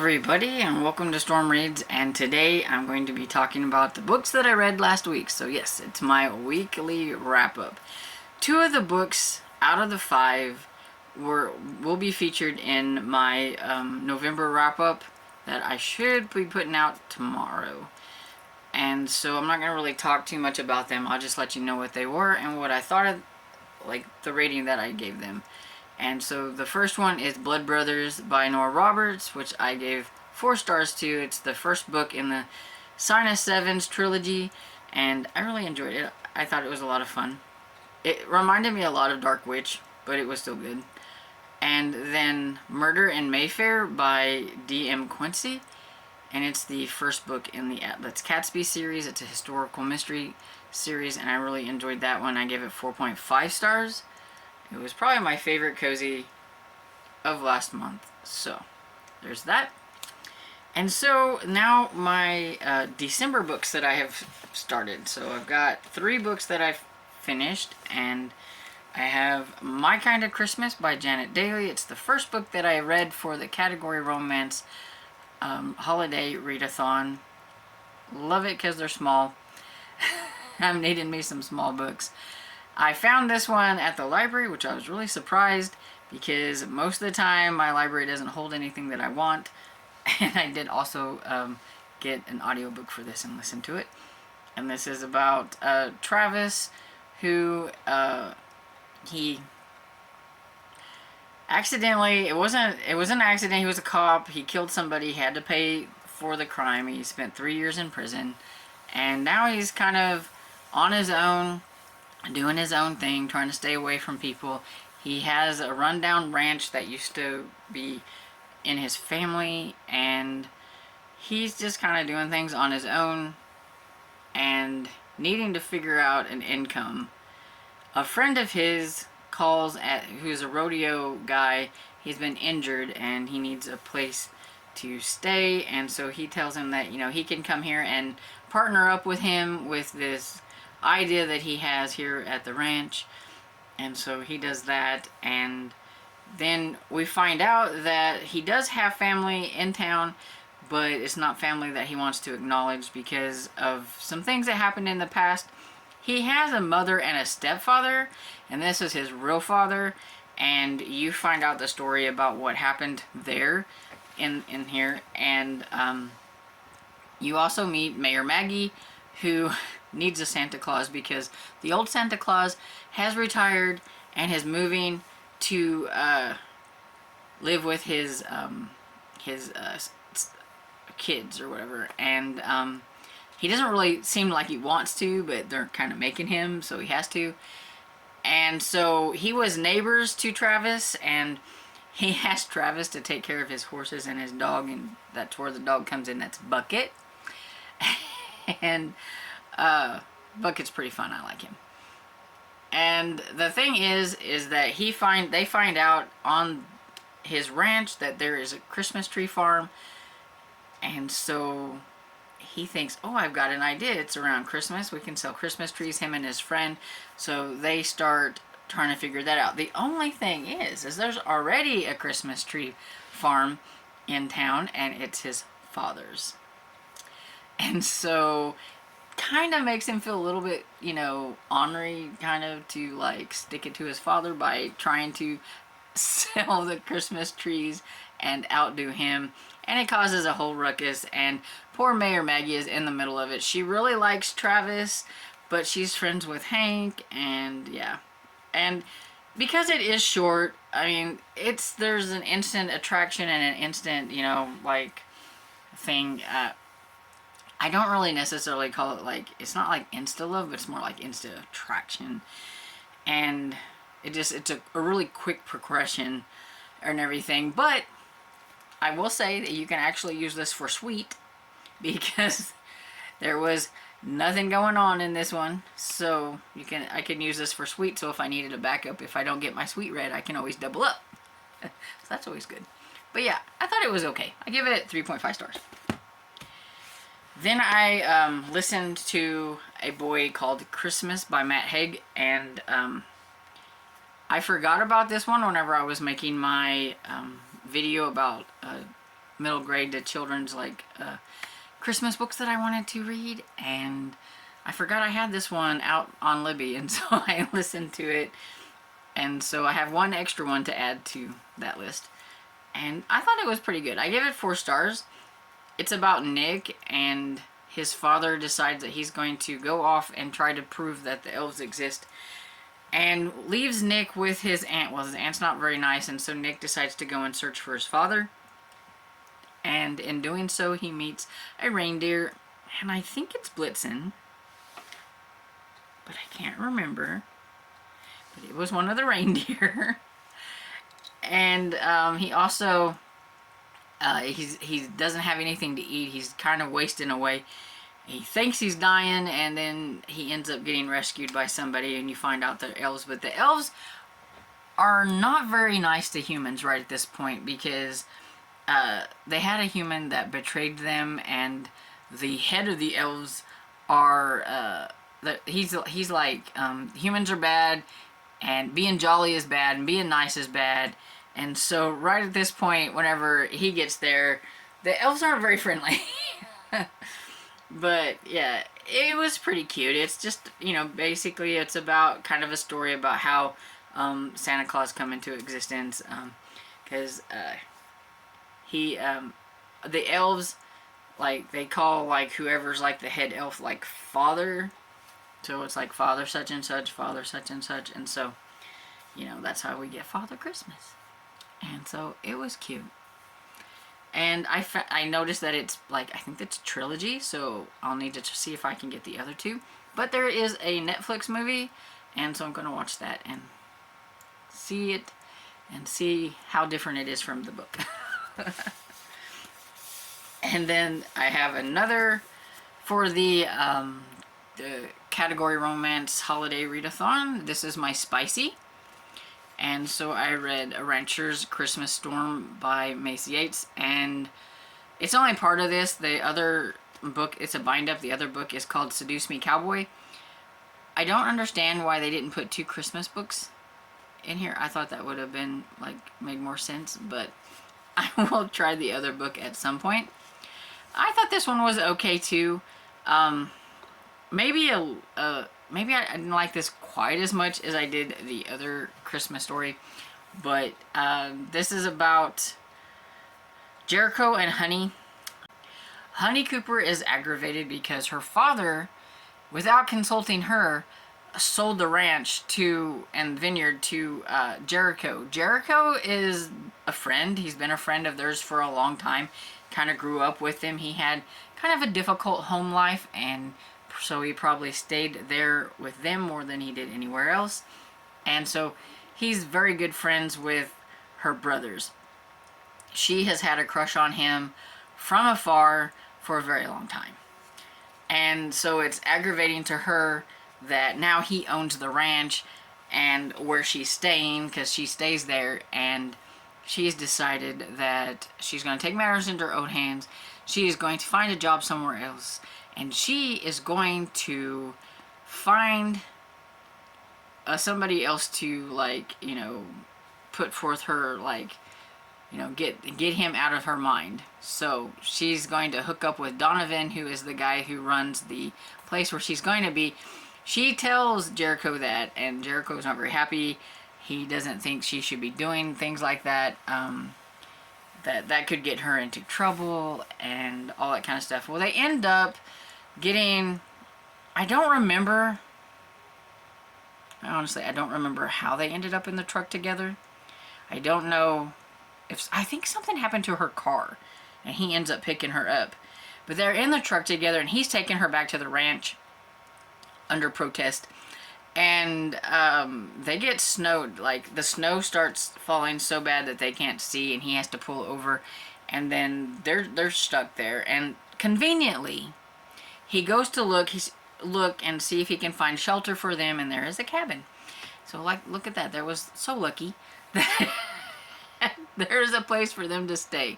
everybody, and welcome to Storm Reads, and today I'm going to be talking about the books that I read last week. So yes, it's my weekly wrap-up. 2 of the books out of the 5 will be featured in my November wrap-up that I should be putting out tomorrow. And so I'm not going to really talk too much about them. I'll just let you know what they were and what I thought of, like, the rating that I gave them. And so the first one is Blood Brothers by Nora Roberts, which I gave 4 stars to. It's the first book in the Sign of Sevens trilogy, and I really enjoyed it. I thought it was a lot of fun. It reminded me a lot of Dark Witch, but it was still good. And then Murder in Mayfair by D.M. Quincy, and it's the first book in the Atlas Catesby series. It's a historical mystery series, and I really enjoyed that one. I gave it 4.5 stars. It was probably my favorite cozy of last month. So, there's that. And so, now my December books that I have started. So, I've got 3 books that I've finished. And I have My Kind of Christmas by Janet Daly. It's the first book that I read for the category romance holiday readathon. Love it because they're small. I'm needing me some small books. I found this one at the library, which I was really surprised because most of the time my library doesn't hold anything that I want. And I did also get an audiobook for this and listen to it. And this is about Travis, who he accidentally, it was an accident, he was a cop, he killed somebody, he had to pay for the crime, he spent 3 years in prison, and now he's kind of on his own, doing his own thing, trying to stay away from people. He has a rundown ranch that used to be in his family, and he's just kind of doing things on his own and needing to figure out an income. A friend of his calls who's a rodeo guy. He's been injured and he needs a place to stay, and so he tells him that, you know, he can come here and partner up with him with this idea that he has here at the ranch. And so he does that, and then we find out that he does have family in town, but it's not family that he wants to acknowledge because of some things that happened in the past. He has a mother and a stepfather, and this is his real father, and you find out the story about what happened there in here. And you also meet Mayor Maggie, who needs a Santa Claus because the old Santa Claus has retired and is moving to live with his kids or whatever. And he doesn't really seem like he wants to, but they're kind of making him, so he has to. And so he was neighbors to Travis, and he asked Travis to take care of his horses and his dog, and that's where the dog comes in. That's Bucket. And Bucket's pretty fun. I like him. And the thing is that they find out on his ranch that there is a Christmas tree farm, and so he thinks, oh, I've got an idea. It's around Christmas. We can sell Christmas trees, him and his friend. So they start trying to figure that out. The only thing is there's already a Christmas tree farm in town, and it's his father's. And so kind of makes him feel a little bit, you know, ornery, kind of, to like stick it to his father by trying to sell the Christmas trees and outdo him. And it causes a whole ruckus, and poor Mayor Maggie is in the middle of it. She really likes Travis, but she's friends with Hank, and yeah. And because it is short, I mean, there's an instant attraction and an instant, you know, like, thing. I don't really necessarily call it, like, it's not like insta-love, but it's more like insta-attraction. And it's a really quick progression and everything. But I will say that you can actually use this for sweet, because there was nothing going on in this one. So I can use this for sweet, so if I needed a backup, if I don't get my sweet read, I can always double up. So that's always good. But yeah, I thought it was okay. I give it 3.5 stars. Then I listened to A Boy Called Christmas by Matt Haig, and I forgot about this one whenever I was making my video about middle grade to children's like Christmas books that I wanted to read, and I forgot I had this one out on Libby, and so I listened to it, and so I have one extra one to add to that list, and I thought it was pretty good. I give it 4 stars. It's about Nick, and his father decides that he's going to go off and try to prove that the elves exist, and leaves Nick with his aunt. Well, his aunt's not very nice, and so Nick decides to go and search for his father. And in doing so, he meets a reindeer, and I think it's Blitzen, but I can't remember. But it was one of the reindeer. And he also, he doesn't have anything to eat. He's kind of wasting away. He thinks he's dying, and then he ends up getting rescued by somebody, and you find out they're elves. But the elves are not very nice to humans right at this point, because they had a human that betrayed them, and the head of the elves are he's like humans are bad, and being jolly is bad, and being nice is bad. And so right at this point, whenever he gets there, the elves aren't very friendly. But yeah, it was pretty cute. It's just, basically it's about kind of a story about how Santa Claus come into existence, because the elves, like, they call, like, whoever's, like, the head elf, like, father. So it's like father such and such, father such and such. And so, that's how we get Father Christmas. And so it was cute. And I noticed that it's, like, I think it's a trilogy, so I'll need to see if I can get the other 2. But there is a Netflix movie, and so I'm going to watch that and see it and see how different it is from the book. And then I have another for the category romance holiday readathon. This is my spicy. And so I read A Rancher's Christmas Storm by Mace Yates, and it's only part of this. The other book, it's a bind-up. The other book is called Seduce Me Cowboy. I don't understand why they didn't put 2 Christmas books in here. I thought that would have been, like, made more sense, but I will try the other book at some point. I thought this one was okay too. Maybe I didn't like this quite as much as I did the other Christmas story, but this is about Jericho and Honey. Honey Cooper is aggravated because her father, without consulting her, sold the ranch and vineyard to Jericho. Jericho is a friend. He's been a friend of theirs for a long time. Kind of grew up with him. He had kind of a difficult home life, and so he probably stayed there with them more than he did anywhere else. And so he's very good friends with her brothers. She has had a crush on him from afar for a very long time. And so it's aggravating to her that now he owns the ranch and where she's staying, because she stays there, and she's decided that she's going to take matters into her own hands. She is going to find a job somewhere else, and she is going to find somebody else to, like, put forth her, like, get him out of her mind. So she's going to hook up with Donovan, who is the guy who runs the place where she's going to be. She tells Jericho that, and Jericho's not very happy. He doesn't think she should be doing things like that. That could get her into trouble and all that kind of stuff. Well, they end up getting... I don't remember... Honestly, I don't remember how they ended up in the truck together. I don't know if... I think something happened to her car, and he ends up picking her up. But they're in the truck together, and he's taking her back to the ranch under protest. And they get snowed. Like, the snow starts falling so bad that they can't see, and he has to pull over. And then they're stuck there. And conveniently, he goes to look and see if he can find shelter for them, and there is a cabin. So, like, look at that. There was so lucky that there's a place for them to stay.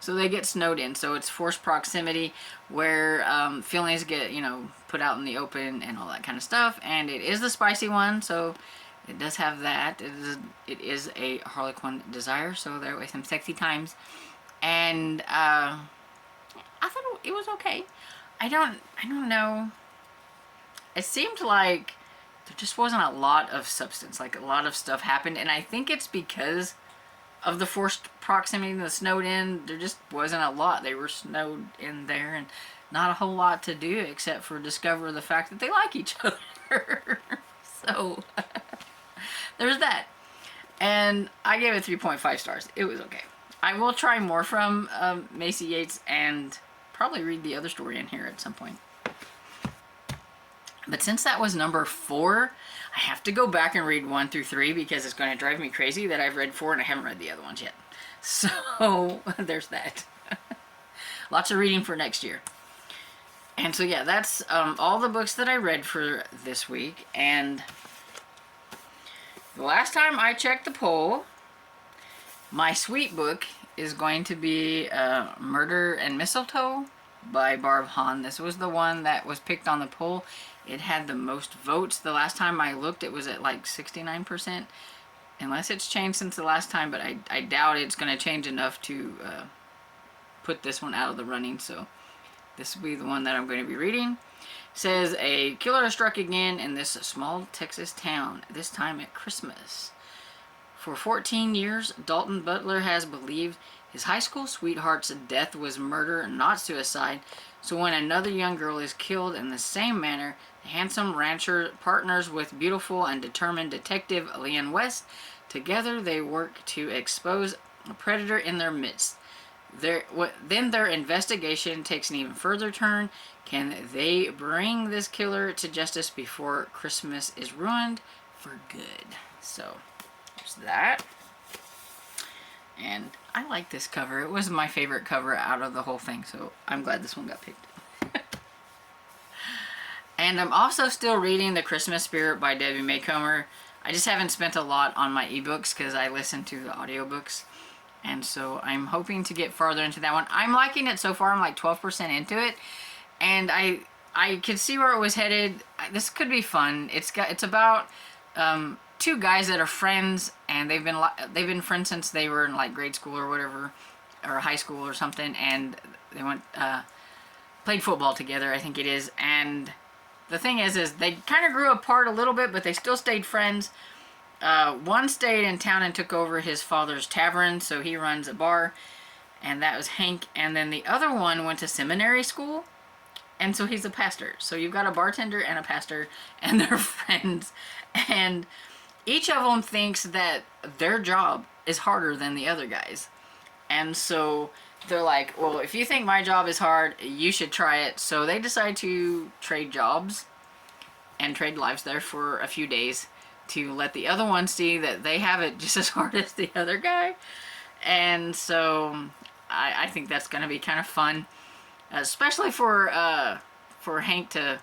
So they get snowed in. So it's forced proximity, where feelings get, put out in the open and all that kind of stuff. And it is the spicy one, so it does have that. It is a Harlequin desire, so there were some sexy times. and I thought it was okay. I don't know. It seemed like there just wasn't a lot of substance. Like a lot of stuff happened, and I think it's because of the forced proximity to the snowed in. There just wasn't a lot. They were snowed in there, and not a whole lot to do except for discover the fact that they like each other. So there's that. And I gave it 3.5 stars. It was okay. I will try more from Macy Yates and probably read the other story in here at some point. But since that was number 4, I have to go back and read 1 through 3 because it's going to drive me crazy that I've read 4 and I haven't read the other ones yet. So there's that. Lots of reading for next year. And so yeah, that's all the books that I read for this week. And the last time I checked the poll, my sweet book is going to be Murder and Mistletoe by Barb Hahn. This was the one that was picked on the poll. It had the most votes. The last time I looked, it was at like 69%. Unless it's changed since the last time, but I doubt it's going to change enough to put this one out of the running. So this will be the one that I'm going to be reading. It says, a killer struck again in this small Texas town, this time at Christmas. For 14 years, Dalton Butler has believed his high school sweetheart's death was murder, not suicide. So when another young girl is killed in the same manner, the handsome rancher partners with beautiful and determined detective Leanne West. Together they work to expose a predator in their midst. Then their investigation takes an even further turn. Can they bring this killer to justice before Christmas is ruined for good? So there's that. And I like this cover. It was my favorite cover out of the whole thing, so I'm glad this one got picked. And I'm also still reading The Christmas Spirit by Debbie Maycomer. I just haven't spent a lot on my ebooks because I listen to the audiobooks. And so I'm hoping to get farther into that one. I'm liking it so far. I'm like 12% into it. And I could see where it was headed. This could be fun. It's about 2 guys that are friends, and they've been friends since they were in like grade school or whatever, or high school or something, and they played football together, I think it is. And the thing is they kind of grew apart a little bit, but they still stayed friends. One stayed in town and took over his father's tavern, so he runs a bar, and that was Hank. And then the other one went to seminary school, and so he's a pastor. So you've got a bartender and a pastor, and they're friends. And each of them thinks that their job is harder than the other guys. And so they're like, well, if you think my job is hard, you should try it. So they decide to trade jobs and trade lives there for a few days to let the other one see that they have it just as hard as the other guy. And so I think that's going to be kind of fun, especially for Hank to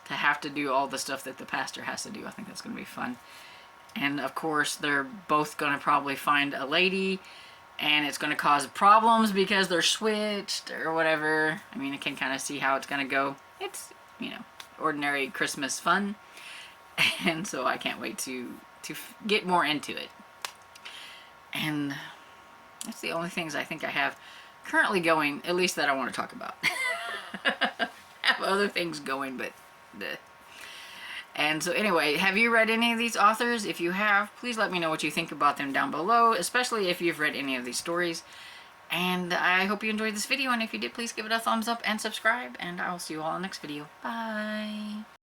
have to do all the stuff that the pastor has to do. I think that's going to be fun. And of course, they're both going to probably find a lady, and it's going to cause problems because they're switched or whatever. I mean, I can kind of see how it's going to go. It's, ordinary Christmas fun. And so I can't wait to get more into it. And that's the only things I think I have currently going, at least that I want to talk about. I have other things going, but And so anyway, have you read any of these authors? If you have, please let me know what you think about them down below, especially if you've read any of these stories. And I hope you enjoyed this video, and if you did, please give it a thumbs up and subscribe, and I'll see you all in the next video. Bye!